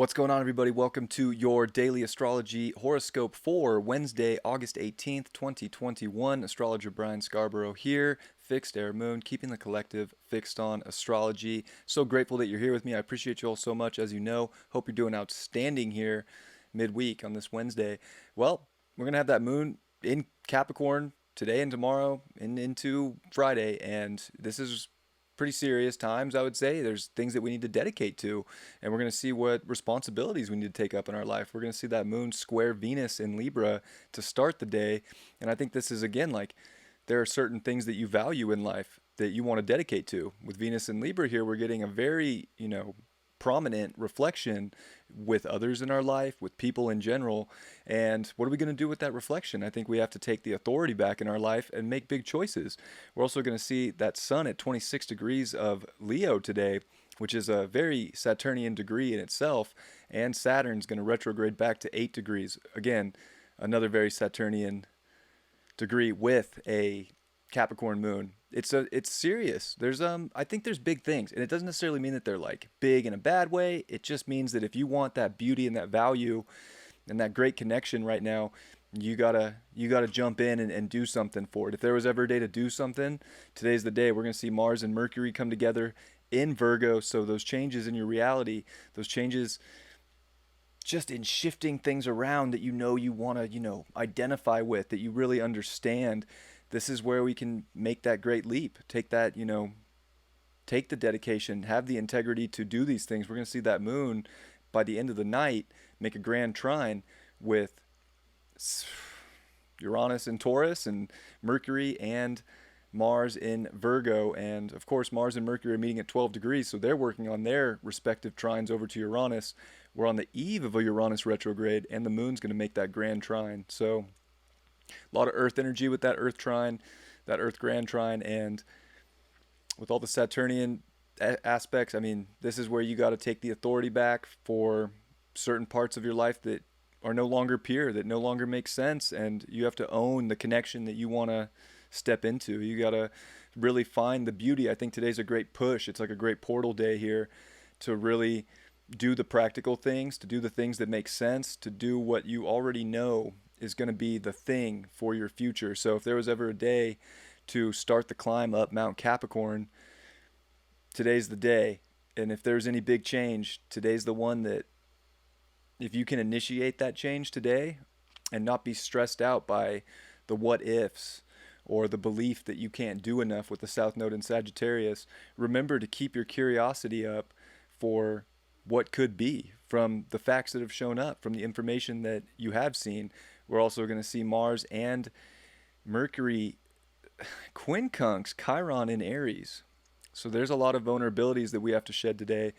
What's going on, everybody? Welcome to your daily astrology horoscope for Wednesday, August 18th, 2021. Astrologer Brian Scarborough here, Fixed Air Moon, keeping the collective fixed on astrology. So grateful that you're here with me. I appreciate you all so much, as you know. Hope you're doing outstanding here midweek on this Wednesday. Well, we're going to have that moon in Capricorn today and tomorrow and into Friday, and this is pretty serious times, I would say. There's things that we need to dedicate to, and we're going to see what responsibilities we need to take up in our life. We're going to see that moon square Venus in Libra to start the day. And I think this is, again, like there are certain things that you value in life that you want to dedicate to. With Venus in Libra here, we're getting a very, prominent reflection with others in our life, with people in general. And what are we going to do with that reflection? I think we have to take the authority back in our life and make big choices. We're also going to see that sun at 26 degrees of Leo today, which is a very Saturnian degree in itself. And Saturn's going to retrograde back to 8 degrees. Again, another very Saturnian degree with a Capricorn moon. It's serious. I think there's big things, and it doesn't necessarily mean that they're like big in a bad way. It just means that if you want that beauty and that value and that great connection right now, you gotta jump in and do something for it. If there was ever a day to do something, today's the day. We're gonna see Mars and Mercury come together in Virgo, so those changes in your reality, those changes just in shifting things around that you want to identify with, that you really understand. This is where we can make that great leap, take that, take the dedication, have the integrity to do these things. We're going to see that moon by the end of the night make a grand trine with Uranus in Taurus and Mercury and Mars in Virgo. And of course, Mars and Mercury are meeting at 12 degrees, so they're working on their respective trines over to Uranus. We're on the eve of a Uranus retrograde, and the moon's going to make that grand trine. So a lot of earth energy with that earth trine, that earth grand trine, and with all the Saturnian aspects, I mean, this is where you got to take the authority back for certain parts of your life that are no longer pure, that no longer make sense, and you have to own the connection that you want to step into. You got to really find the beauty. I think today's a great push. It's like a great portal day here to really do the practical things, to do the things that make sense, to do what you already know is going to be the thing for your future. So if there was ever a day to start the climb up Mount Capricorn, today's the day. And if there's any big change, today's the one that if you can initiate that change today and not be stressed out by the what ifs or the belief that you can't do enough with the South Node in Sagittarius, remember to keep your curiosity up for what could be from the facts that have shown up, from the information that you have seen. We're also going to see Mars and Mercury quincunx Chiron in Aries. So there's a lot of vulnerabilities that we have to shed today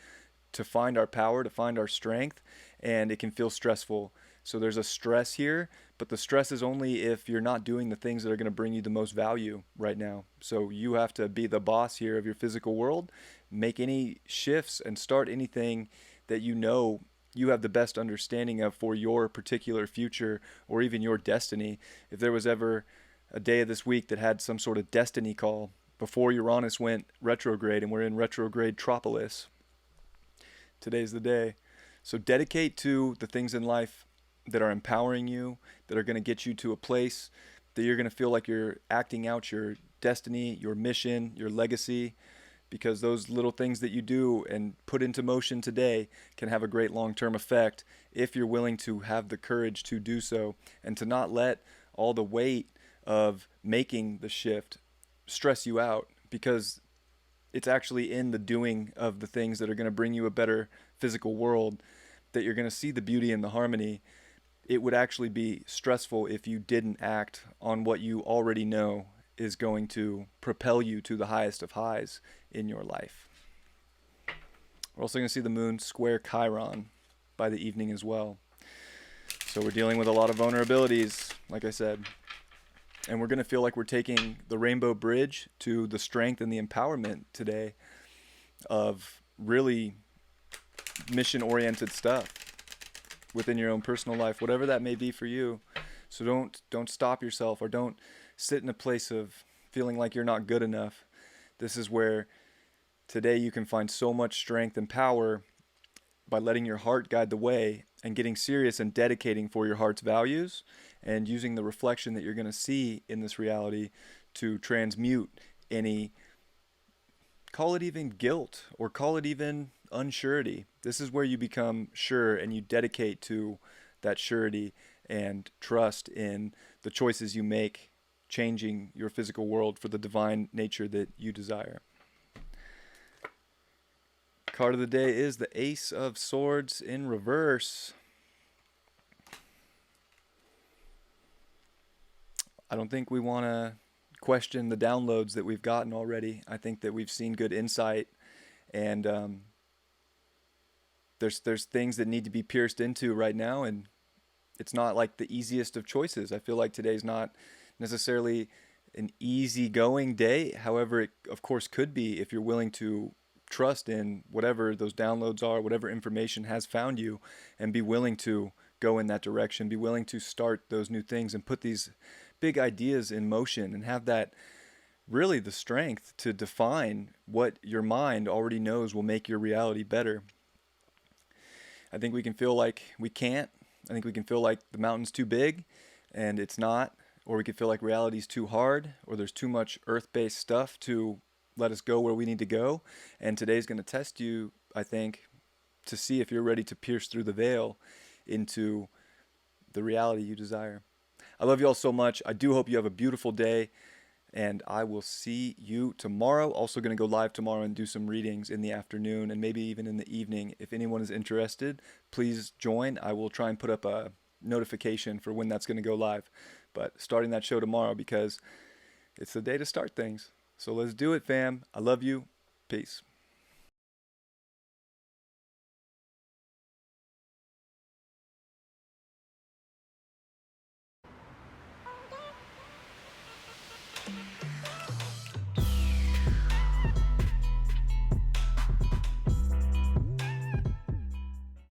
to find our power, to find our strength, and it can feel stressful. So there's a stress here, but the stress is only if you're not doing the things that are going to bring you the most value right now. So you have to be the boss here of your physical world, make any shifts and start anything that you have the best understanding of for your particular future or even your destiny. If there was ever a day of this week that had some sort of destiny call before Uranus went retrograde and we're in retrograde Tropolis, today's the day. So dedicate to the things in life that are empowering you, that are going to get you to a place that you're going to feel like you're acting out your destiny, your mission, your legacy, because those little things that you do and put into motion today can have a great long-term effect if you're willing to have the courage to do so and to not let all the weight of making the shift stress you out, because it's actually in the doing of the things that are going to bring you a better physical world that you're going to see the beauty and the harmony. It would actually be stressful if you didn't act on what you already know is going to propel you to the highest of highs in your life. We're also going to see the moon square Chiron by the evening as well. So we're dealing with a lot of vulnerabilities, like I said. And we're going to feel like we're taking the rainbow bridge to the strength and the empowerment today of really mission-oriented stuff within your own personal life, whatever that may be for you. So don't stop yourself, or don't sit in a place of feeling like you're not good enough. This is where today you can find so much strength and power by letting your heart guide the way and getting serious and dedicating for your heart's values and using the reflection that you're going to see in this reality to transmute any, call it even guilt or call it even unsurety. This is where you become sure and you dedicate to that surety and trust in the choices you make, changing your physical world for the divine nature that you desire. Card of the day is the Ace of Swords in reverse. I don't think we want to question the downloads that we've gotten already. I think that we've seen good insight, and there's things that need to be pierced into right now, and it's not like the easiest of choices. I feel like today's not necessarily an easygoing day. However, it of course could be if you're willing to trust in whatever those downloads are, whatever information has found you, and be willing to go in that direction, be willing to start those new things and put these big ideas in motion and have that really the strength to define what your mind already knows will make your reality better. I think we can feel like we can't. I think we can feel like the mountain's too big and it's not, or we can feel like reality's too hard, or there's too much earth-based stuff to let us go where we need to go. And today's going to test you, I think, to see if you're ready to pierce through the veil into the reality you desire. I love you all so much. I do hope you have a beautiful day, and I will see you tomorrow. Also going to go live tomorrow and do some readings in the afternoon and maybe even in the evening. If anyone is interested, please join. I will try and put up a notification for when that's going to go live. But starting that show tomorrow because it's the day to start things. So let's do it, fam. I love you. Peace.